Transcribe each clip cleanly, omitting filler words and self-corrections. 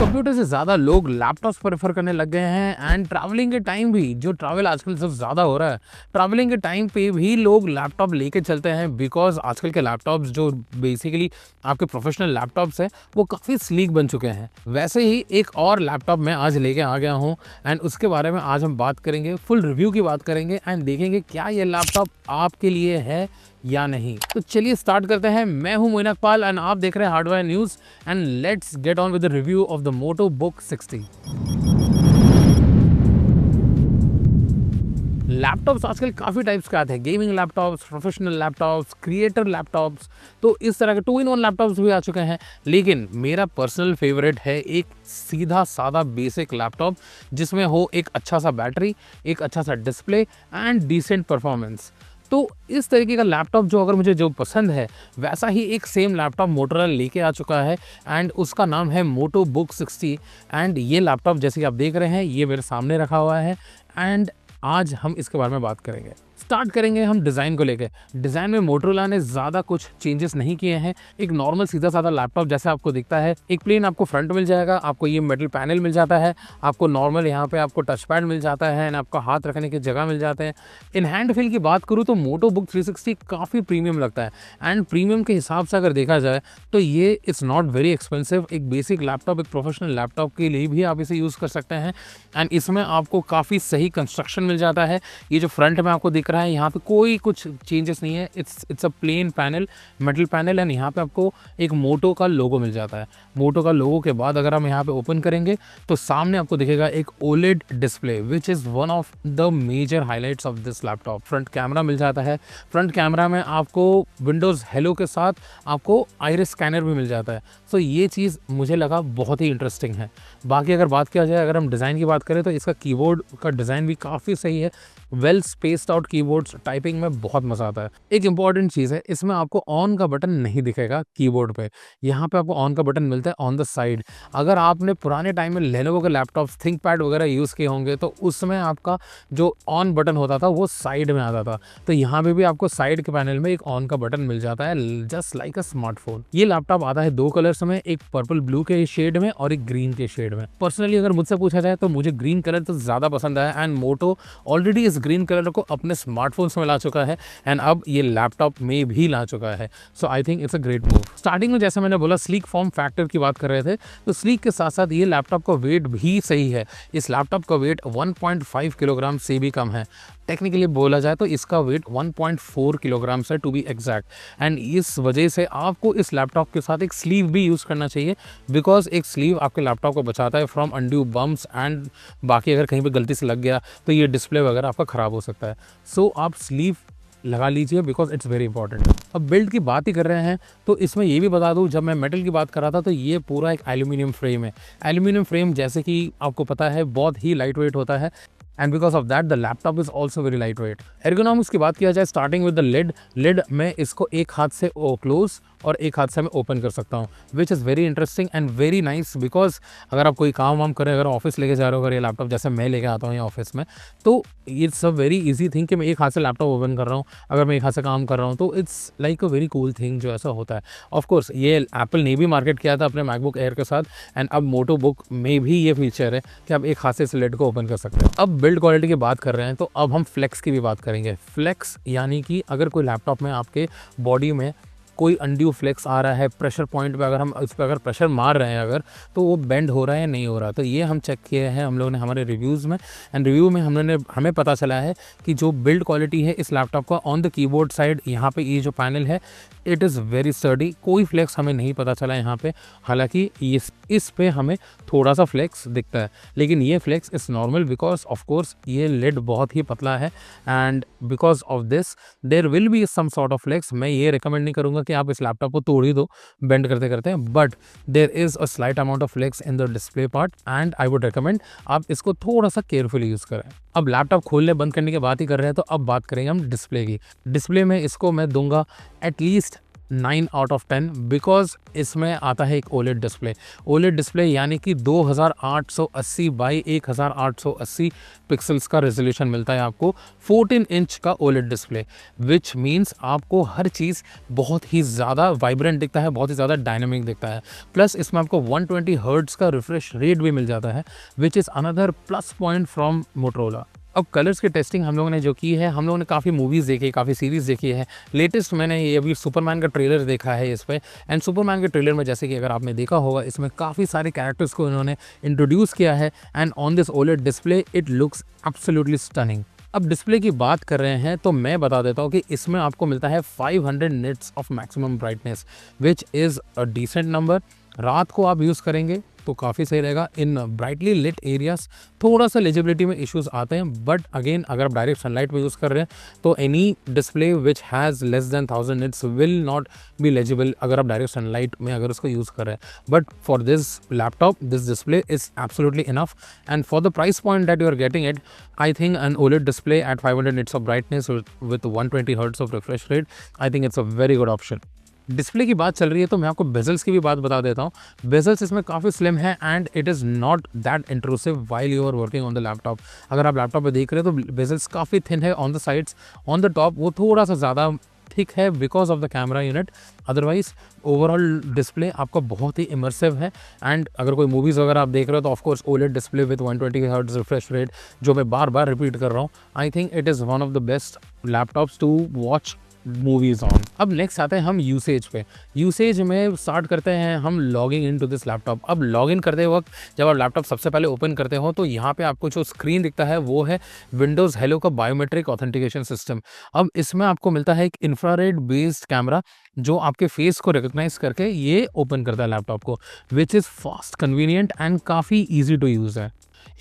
Computer से ज़्यादा लोग लैपटॉप्स प्रेफर करने लग गए हैं एंड ट्रैवलिंग के टाइम भी, जो ट्रैवल आजकल सब ज़्यादा हो रहा है, ट्रैवलिंग के टाइम पे भी लोग लैपटॉप लेके चलते हैं बिकॉज आजकल के लैपटॉप्स जो बेसिकली आपके प्रोफेशनल लैपटॉप्स हैं वो काफ़ी स्लीक बन चुके हैं। वैसे ही एक और लैपटॉप मैं आज लेके आ गया हूँ एंड उसके बारे में आज हम बात करेंगे, फुल रिव्यू की बात करेंगे एंड देखेंगे क्या ये लैपटॉप आपके लिए है या नहीं। तो चलिए स्टार्ट करते हैं। मैं हूं मोइन अकपाल एंड आप देख रहे हैं hardware news and let's get on with the review of the Moto Book 60। Laptops आजकल काफ़ी टाइप्स के आते हैं, gaming laptops, professional laptops, creator laptops, तो इस तरह के 2-in-1 लैपटॉप्स भी आ चुके हैं। लेकिन मेरा पर्सनल फेवरेट है एक सीधा सादा बेसिक लैपटॉप जिसमें हो एक अच्छा सा बैटरी, एक अच्छा सा डिस्प्ले एंड डिसेंट परफॉर्मेंस। तो इस तरीके का लैपटॉप जो अगर मुझे जो पसंद है वैसा ही एक सेम लैपटॉप मोटोरोला लेके आ चुका है एंड उसका नाम है मोटो बुक 60 एंड ये लैपटॉप जैसे कि आप देख रहे हैं ये मेरे सामने रखा हुआ है एंड आज हम इसके बारे में बात करेंगे। स्टार्ट करेंगे हम डिज़ाइन को लेके। डिज़ाइन में मोटोरोला ने ज़्यादा कुछ चेंजेस नहीं किए हैं। एक नॉर्मल सीधा साधा लैपटॉप जैसे आपको दिखता है, एक प्लेन आपको फ्रंट मिल जाएगा, आपको ये मेटल पैनल मिल जाता है, आपको नॉर्मल यहाँ पे आपको टच पैड मिल जाता है एंड आपका हाथ रखने की जगह मिल जाते हैं। इन हैंड फील की बात करूँ तो मोटो बुक 360 काफ़ी प्रीमियम लगता है एंड प्रीमियम के हिसाब से अगर देखा जाए तो ये इट्स नॉट वेरी एक्सपेंसिव। एक बेसिक लैपटॉप, एक प्रोफेशनल लैपटॉप के लिए भी आप इसे यूज़ कर सकते हैं एंड इसमें आपको काफ़ी सही कंस्ट्रक्शन मिल जाता है। ये जो फ्रंट में आपको दिख रहा है यहाँ पे कोई कुछ चेंजेस नहीं है, it's a plain panel, metal panel and यहाँ पे आपको एक मोटो का लोगो मिल जाता है। मोटो का लोगो के बाद अगर हम यहाँ पे ओपन करेंगे तो सामने आपको दिखेगा एक OLED display which is one of the major highlights of this laptop. Front camera मिल जाता है, फ्रंट कैमरा में आपको विंडोज़ हेलो के साथ आपको आइरिस स्कैनर भी मिल जाता है। सो ये चीज़ मुझे लगा बहुत ही इंटरेस्टिंग है। बाकी अगर बात किया जाए, अगर हम डिज़ाइन की बात करें तो इसका कीबोर्ड का डिज़ाइन भी काफ़ी सही है। Well spaced out keyboards, typing में बहुत मज़ा आता है। एक इंपॉर्टेंट चीज़ है, इसमें आपको ऑन का बटन नहीं दिखेगा कीबोर्ड पे। यहाँ पे आपको ऑन का बटन मिलता है ऑन द साइड। अगर आपने पुराने टाइम में लेनोवो के लैपटॉप्स, थिंकपैड वगैरह यूज़ किए होंगे तो उसमें आपका जो ऑन बटन होता था वो साइड में आता था। तो यहाँ पे भी आपको साइड के पैनल में एक ऑन का बटन मिल जाता है, जस्ट लाइक अ स्मार्टफोन। ये लैपटॉप आता है 2 कलर्स में, एक पर्पल ब्लू के शेड में और एक ग्रीन के शेड में। पर्सनली अगर मुझसे पूछा जाए तो मुझे ग्रीन कलर तो ज़्यादा पसंद आया एंड मोटो ऑलरेडी इस ग्रीन कलर को अपने स्मार्टफोन्स में ला चुका है एंड अब ये लैपटॉप में भी ला चुका है। So I think it's a great move. Starting में जैसे मैंने बोला स्लीक फॉर्म फैक्टर की बात कर रहे थे, तो स्लीक के साथ साथ ये लैपटॉप का वेट भी सही है। इस लैपटॉप का वेट 1.5 किलोग्राम से भी कम है। टेक्निकली बोला जाए तो इसका वेट 1.4 किलोग्राम से टू बी एग्जैक्ट एंड इस वजह से आपको इस लैपटॉप के साथ एक स्लीव भी यूज़ करना चाहिए बिकॉज एक स्लीव आपके लैपटॉप को बचाता है फ्रॉम अनड्यू बम्प्स एंड बाकी अगर कहीं पे गलती से लग गया तो ये डिस्प्ले वगैरह आपका ख़राब हो सकता है। सो आप स्लीव लगा लीजिए बिकॉज इट्स वेरी इंपॉर्टेंट। अब बिल्ड की बात ही कर रहे हैं तो इसमें ये भी बता दूं, जब मैं मेटल की बात कर रहा था तो ये पूरा एक एल्यूमिनियम फ्रेम है। एल्यूमिनियम फ्रेम जैसे कि आपको पता है बहुत ही लाइट वेट होता है and because of that the laptop is also very light weight. Ergonomics की बात किया जाए, स्टार्टिंग विद द लिड में इसको एक हाथ से क्लोज और एक हाथ से मैं ओपन कर सकता हूँ which is very interesting and very nice because अगर आप कोई काम वाम करें, अगर ऑफिस लेके जा रहे हो, अगर ये लैपटॉप जैसे मैं लेके आता हूँ यहाँ ऑफिस में, तो it's a very easy thing कि मैं एक हाथ से लैपटॉप ओपन कर रहा हूँ, अगर मैं एक हाथ से काम कर रहा हूँ तो it's like a very cool thing जो ऐसा होता है। ऑफकोर्स ये एप्पल ने भी मार्केट किया था अपने मैकबुक एयर के साथ एंड अब मोटो बुक में भी ये फीचर है कि आप एक हाथ से इस लिड को ओपन कर सकते हैं। अब बिल्ड क्वालिटी की बात कर रहे हैं तो अब हम फ्लेक्स की भी बात करेंगे। फ्लेक्स यानी कि अगर कोई लैपटॉप में आपके बॉडी में कोई अनड्यू फ्लेक्स आ रहा है, प्रेशर पॉइंट पे अगर हम उस पर अगर प्रेशर मार रहे हैं अगर, तो वो बेंड हो रहा है या नहीं हो रहा। तो ये हम चेक किए हैं हम लोगों ने हमारे रिव्यूज़ में एंड रिव्यू में हमें पता चला है कि जो बिल्ड क्वालिटी है इस लैपटॉप का ऑन द कीबोर्ड साइड, यहाँ पे ये जो पैनल है इट इज़ वेरी स्टर्डी। कोई फ्लेक्स हमें नहीं पता चला यहाँ पे, हालांकि इस पे हमें थोड़ा सा फ्लेक्स दिखता है लेकिन ये flex is normal because of course ये लिड बहुत ही पतला है and because of this there will be some sort of flex. मैं ये रिकमेंड नहीं करूँगा कि आप इस लैपटॉप को तोड़ ही दो बेंड करते करते, but there is a slight amount of flex in the display part and I would recommend आप इसको थोड़ा सा केयरफुली यूज़ करें। अब लैपटॉप खोलने बंद करने की बात ही कर रहे हैं तो अब बात करेंगे हम डिस्प्ले की। डिस्प्ले में इसको मैं दूंगा एटलीस्ट 9/10 बिकॉज इसमें आता है एक ओलेड डिस्प्ले। ओलेड डिस्प्ले यानी कि 2880 बाई 1880 पिक्सल्स का रेजोल्यूशन मिलता है आपको, 14 इंच का ओलेड डिस्प्ले, विच मीन्स आपको हर चीज़ बहुत ही ज़्यादा वाइब्रेंट दिखता है, बहुत ही ज़्यादा डायनामिक दिखता है। प्लस इसमें आपको 120 हर्ट्ज़ का रिफ्रेश रेट भी मिल जाता है, which is another plus point from Motorola. अब कलर्स की टेस्टिंग हम लोगों ने जो की है, हम लोगों ने काफ़ी मूवीज़ देखी है, काफ़ी सीरीज़ देखी है। लेटेस्ट मैंने ये अभी सुपरमैन का ट्रेलर देखा है इस पे, एंड सुपरमैन के ट्रेलर में जैसे कि अगर आपने देखा होगा, इसमें काफ़ी सारे कैरेक्टर्स को इन्होंने इंट्रोड्यूस किया है, and on this OLED display it looks absolutely stunning. अब डिस्प्ले की बात कर रहे हैं तो मैं बता देता हूँ कि इसमें आपको मिलता है 500 nits of maximum brightness, which is a decent number. रात को आप यूज़ करेंगे तो काफ़ी सही रहेगा। इन ब्राइटली लिट एरियाज थोड़ा सा लेजिबिलिटी में इश्यूज आते हैं, बट अगेन अगर आप डायरेक्ट सनलाइट में यूज़ कर रहे हैं तो any display which has less than 1000 nits will not be legible अगर आप डायरेक्ट सनलाइट में अगर उसको यूज़ कर रहे हैं। But for this laptop this display is absolutely enough, and for the price point that you are getting it, I think an OLED display at 500 nits of brightness with 120 hertz of refresh rate, I think it's a very good option. Display की बात चल रही है तो मैं आपको bezels की भी बात बता देता हूँ। बेजल्स इसमें काफ़ी स्लिम है and it is not that intrusive while you are working on the laptop. अगर आप लैपटॉप पे देख रहे हो तो बेजल्स काफ़ी थिन है on the sides, on the top वो थोड़ा सा ज़्यादा थिक है because of the camera unit. Otherwise overall display आपका बहुत ही इमर्सिव है, एंड अगर कोई मूवीज़ वगैरह आप देख रहे हो तो of course OLED display with 120 hertz refresh rate, जो मैं बार बार रिपीट कर रहा हूँ, I think it is one of the best laptops to watch movies on. अब नेक्स्ट आते हैं हम यूसेज पे। यूसेज में स्टार्ट करते हैं हम logging in to this laptop. अब लॉग इन करते वक्त जब आप लैपटॉप सबसे पहले ओपन करते हो तो यहाँ पे आपको जो स्क्रीन दिखता है वो है विंडोज़ हेलो का बायोमेट्रिक ऑथेंटिकेशन सिस्टम। अब इसमें आपको मिलता है एक इंफ्रारेड बेस्ड कैमरा जो आपके फेस को रिकॉग्नाइज करके ये ओपन करता है लैपटॉप को, which is fast, convenient and काफ़ी ईजी टू यूज़ है।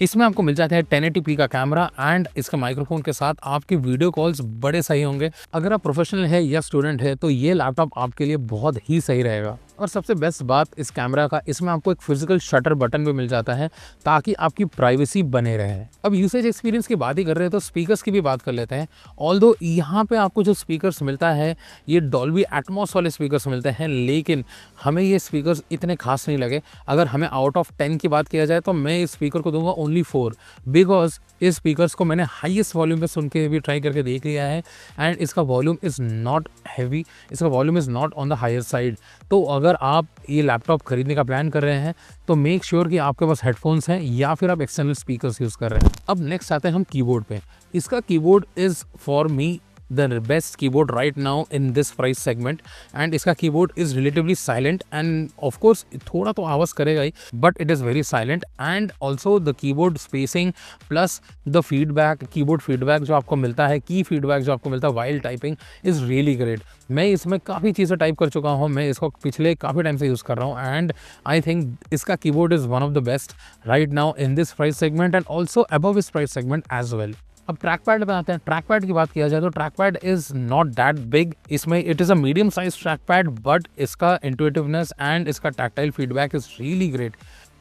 इसमें आपको मिल जाता है 1080p का कैमरा एंड इसका माइक्रोफोन के साथ आपके वीडियो कॉल्स बड़े सही होंगे। अगर आप प्रोफेशनल है या स्टूडेंट है तो ये लैपटॉप आपके लिए बहुत ही सही रहेगा। और सबसे बेस्ट बात इस कैमरा का, इसमें आपको एक फिजिकल शटर बटन भी मिल जाता है ताकि आपकी प्राइवेसी बने रहे। अब यूसेज एक्सपीरियंस की बात ही कर रहे हैं तो स्पीकर्स की भी बात कर लेते हैं। ऑल्दो यहाँ पे आपको जो स्पीकर्स मिलता है ये डॉल्बी एटमॉस वाले स्पीकर्स मिलते हैं, लेकिन हमें ये स्पीकर्स इतने खास नहीं लगे। अगर हमें आउट ऑफ 10 की बात किया जाए तो मैं इस स्पीकर को दूंगा ओनली 4, बिकॉज इस स्पीकर्स को मैंने हाईएस्ट वॉल्यूम पे सुन के भी ट्राई करके देख लिया है एंड इसका वॉल्यूम इज़ नॉट हैवी, इसका volume is not on the higher side. तो अगर आप ये लैपटॉप खरीदने का प्लान कर रहे हैं तो मेक श्योर कि आपके पास हेडफोन्स हैं या फिर आप एक्सटर्नल स्पीकर्स यूज़ कर रहे हैं। अब नेक्स्ट आते हैं हम कीबोर्ड पे। इसका keyboard is for me the best keyboard right now in this price segment, and इसका keyboard is relatively silent and of course थोड़ा तो आवाज़ करेगा ही, but it is very silent, and also the keyboard spacing plus the feedback, keyboard feedback जो आपको मिलता है, की feedback जो आपको मिलता है while typing is really great। मैं इसमें काफ़ी चीज़ें टाइप कर चुका हूँ, मैं इसको पिछले काफ़ी टाइम से यूज़ कर रहा हूँ एंड आई थिंक इसका keyboard is one of the best right now in this price segment and also above इस प्राइस सेगमेंट एज वेल। अब ट्रैक पैड पे आते हैं। ट्रैक पैड की बात किया जाए तो trackpad is not that big, इसमें it is a medium size trackpad, but इसका इंट्यूटिवनेस एंड इसका tactile feedback is really great.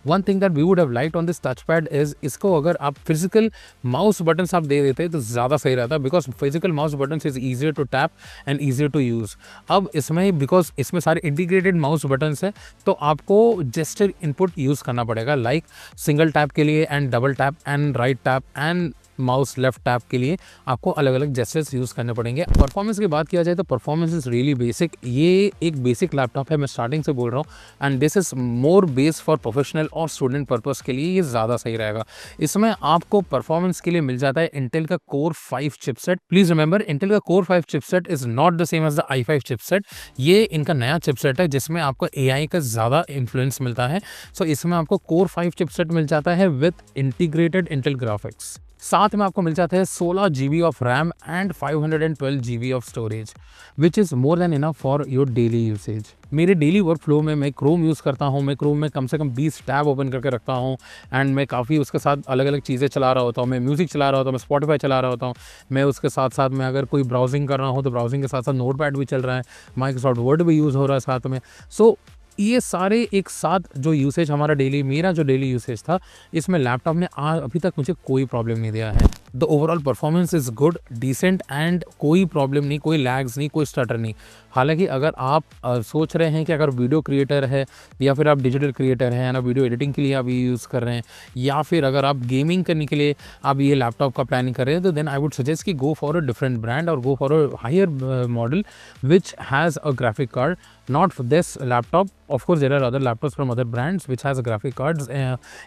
One thing that we would have liked on this touchpad is इसको अगर आप physical mouse buttons आप दे देते तो ज़्यादा सही रहता, because physical mouse buttons is easier to tap and easier to use. अब इसमें बिकॉज इसमें सारे इंटीग्रेटेड माउस बटन्स हैं तो आपको जेस्चर इनपुट यूज़ करना पड़ेगा, लाइक सिंगल टैप के लिए and double tap and right tap and mouse left tap के लिए आपको अलग अलग जेस्चर्स यूज़ करने पड़ेंगे। परफॉर्मेंस की बात किया जाए तो परफॉर्मेंस इज़ रियली बेसिक। ये एक बेसिक लैपटॉप है, मैं स्टार्टिंग से बोल रहा हूँ, and this is more based for professional और स्टूडेंट पर्पस के लिए ये ज़्यादा सही रहेगा। इसमें आपको परफॉर्मेंस के लिए मिल जाता है इंटेल का core 5 chipset. Please remember Intel का core 5 chipset is not the same as the i5 chipset. ये इनका नया चिपसेट है जिसमें आपको AI का ज़्यादा इन्फ्लुएंस मिलता है। सो इसमें आपको कोर 5 चिपसेट मिल जाता है विथ इंटीग्रेटेड इंटेल ग्राफिक्स। साथ में आपको मिल जाता है 16 GB of RAM and 512 GB of storage, which is more than enough for your daily usage. मेरे डेली वर्क फ्लो में मैं क्रोम यूज़ करता हूँ, मैं क्रोम में कम से कम 20 टैब ओपन करके रखता हूँ एंड मैं काफ़ी उसके साथ अलग अलग चीज़ें चला रहा होता हूँ। मैं म्यूज़िक चला रहा होता हूँ, मैं स्पॉटिफाई चला रहा होता हूँ, मैं उसके साथ साथ में अगर कोई ब्राउजिंग कर रहा हूँ तो ब्राउजिंग के साथ साथ नोटपैड भी चल रहा है, माइक्रोसॉफ्ट वर्ड भी यूज़ हो रहा है साथ में। सो ये सारे एक साथ जो यूसेज हमारा डेली, मेरा जो डेली यूसेज था, इसमें लैपटॉप ने अभी तक मुझे कोई प्रॉब्लम नहीं दिया है। The overall performance is good, decent and कोई प्रॉब्लम नहीं, कोई लैग्स नहीं, कोई स्टटर नहीं। हालांकि अगर आप सोच रहे हैं कि अगर वीडियो क्रिएटर है या फिर आप डिजिटल क्रिएटर हैं ना, वीडियो एडिटिंग के लिए आप ये यूज़ कर रहे हैं या फिर अगर आप गेमिंग करने के लिए आप ये लैपटॉप का प्लानिंग कर रहे हैं, तो देन आई वुड सजेस्ट कि go for a different brand और go for a higher model which has a graphic card, not for this laptop. Of course there are other laptops from other brands which has graphic cards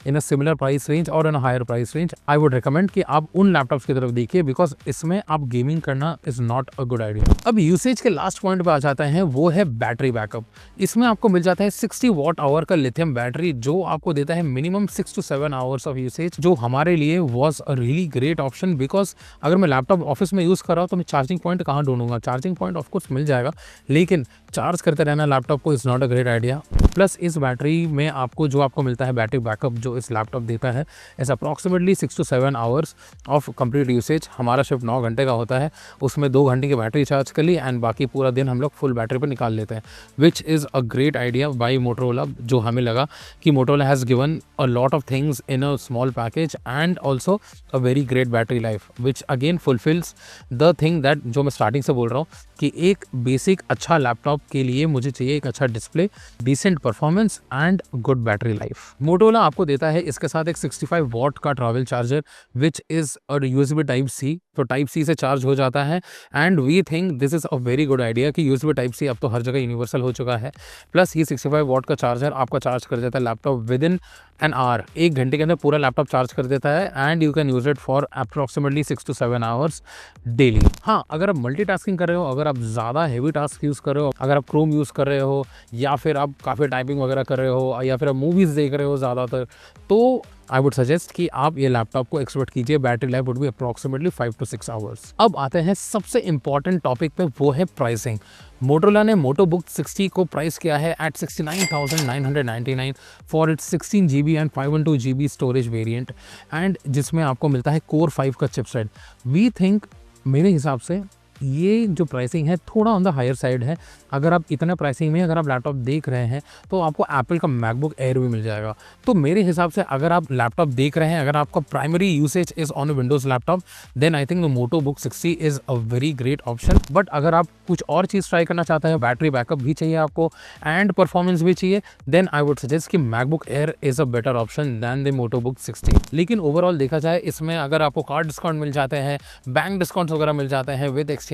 in a similar price range or in a higher price range. I would recommend कि आप उन laptops की तरफ देखिए because इसमें आप gaming करना is not a good idea. अब यूसेज के लास्ट पॉइंट पे आ जाते हैं, वो है बैटरी बैकअप। इसमें आपको मिल जाता है 60 वॉट आवर का लिथियम बैटरी जो आपको देता है minimum 6 to 7 hours of usage, जो हमारे लिए was a really great option because अगर मैं लैपटॉप ऑफिस में यूज़ कर रहा हूँ तो मैं चार्जिंग पॉइंट कहाँ ढूंढूंगा। चार्जिंग पॉइंट ऑफकोर्स मिल जाएगा लेकिन चार्ज करते रहना लैपटॉप को is not a great idea. Plus इस बैटरी में आपको जो आपको मिलता है बैटरी बैकअप जो इस लैपटॉप देता है इस approximately 6 to 7 hours of complete usage. हमारा शिफ्ट 9 घंटे का होता है, उसमें 2 घंटे की बैटरी चार्ज कर ली एंड बाकी पूरा दिन हम लोग फुल बैटरी पर निकाल लेते हैं, विच is a great idea by Motorola. जो हमें लगा कि Motorola has given a lot of things in a small package and also a very great battery life which again fulfils the thing that जो मैं स्टार्टिंग से बोल रहा हूँ कि एक बेसिक अच्छा लैपटॉप के लिए मुझे चाहिए एक अच्छा display, decent performance and good battery life. Motorola आपको देता है इसके साथ एक 65 वॉट का travel charger which is a USB type C, तो टाइप सी से चार्ज हो जाता है and we think this is a very good idea कि यूएसबी टाइप सी अब तो हर जगह यूनिवर्सल हो चुका है। प्लस ये 65 वॉट का चार्जर आपका चार्ज कर देता है laptop with in an hour, 1 घंटे के अंदर पूरा लैपटॉप चार्ज कर देता है and you can use it for approximately 6 to 7 hours daily. हाँ, अगर आप मल्टीटास्किंग कर रहे हो, अगर आप ज़्यादा हैवी टास्क यूज़ कर रहे हो, अगर आप क्रोम यूज़ कर रहे हो या फिर आप काफ़ी टाइपिंग वगैरह कर रहे हो या फिर आप मूवीज़ देख रहे हो ज़्यादातर, तो आई वुड सजेस्ट कि आप ये लैपटॉप को एक्सपेक्ट कीजिए battery life would be approximately 5 to 6 hours. अब आते हैं सबसे इंपॉर्टेंट टॉपिक पे, वो है प्राइसिंग। मोटोरोला ने मोटोबुक 60 को प्राइस किया है at 69,999 for its 16 GB and 512 GB storage variant and जिसमें आपको मिलता है Core 5 का चिपसेट। वी थिंक मेरे हिसाब से ये जो प्राइसिंग है थोड़ा ऑन द हायर साइड है। अगर आप इतने प्राइसिंग में अगर आप लैपटॉप देख रहे हैं तो आपको एप्पल का मैकबुक एयर भी मिल जाएगा। तो मेरे हिसाब से अगर आप लैपटॉप देख रहे हैं, अगर आपका primary usage is on Windows laptop, then I think the Motobook 60 is a very great option. But अगर आप कुछ और चीज़ ट्राई करना चाहते हैं, बैटरी बैकअप भी चाहिए आपको एंड परफॉर्मेंस भी चाहिए, देन आई वुड सजेस्ट कि MacBook Air is a better option than the Motobook 60। लेकिन ओवरऑल देखा जाए इसमें अगर आपको कार्ड डिस्काउंट मिल जाते हैं, बैंक डिस्काउंट्स वगैरह मिल जाते हैं विद एक्सचेंज,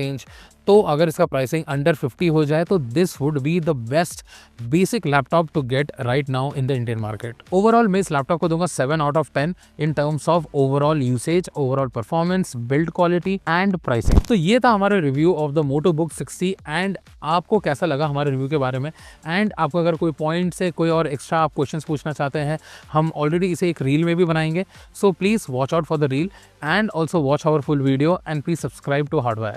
तो अगर इसका प्राइसिंग अंडर 50 हो जाए तो this would be the best basic laptop to get right now in the Indian market. Overall मैं इस लैपटॉप को दूंगा 7 out of 10 in terms of overall usage, overall performance, build quality and pricing. तो ये था हमारा review of the Motobook 60 and आपको कैसा लगा हमारे रिव्यू के बारे में, एंड आपको अगर कोई पॉइंट से कोई और एक्स्ट्रा आप क्वेश्चंस पूछना चाहते हैं, हम ऑलरेडी इसे एक रील में भी बनाएंगे, so please watch out for the reel and also watch our full video and please subscribe to hardwire.